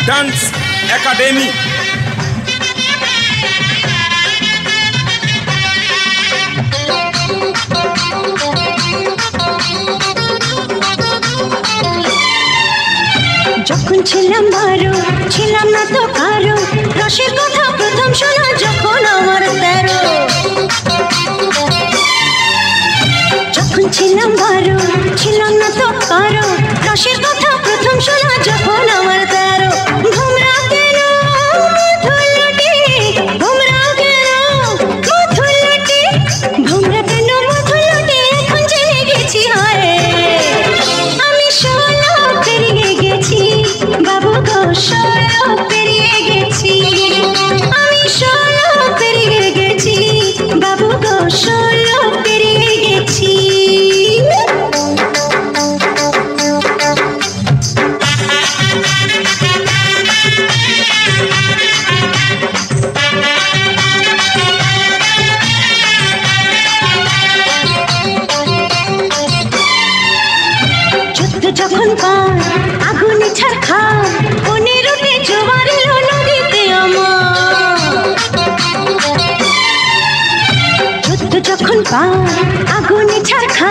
dance academy যখন ছিলাম বারো ছিলাম না তো কারো রসের কথা প্রথম শোনা যখন আমার 13 যখন ছিলাম বারো ছিলাম না তো কারো রসের কথা প্রথম শোনা যখন আমার 13 ঘুমরা কেন মধুলটি ঘুমরা কেন মধুলটি ঘুমরা কেন মধুলটি এখন জেনে গেছি হয় আমি 16 পেরিয়ে গেছি বাবু গো 16 পেরিয়ে গেছি আমি 16 পেরিয়ে গেছি বাবু গো 16 পেরিয়ে গেছি যখন পার আগুনে ছাড়খা 15তে জোয়ার এলো নদীতে আমার যখন পার আগুনে ছাড়খা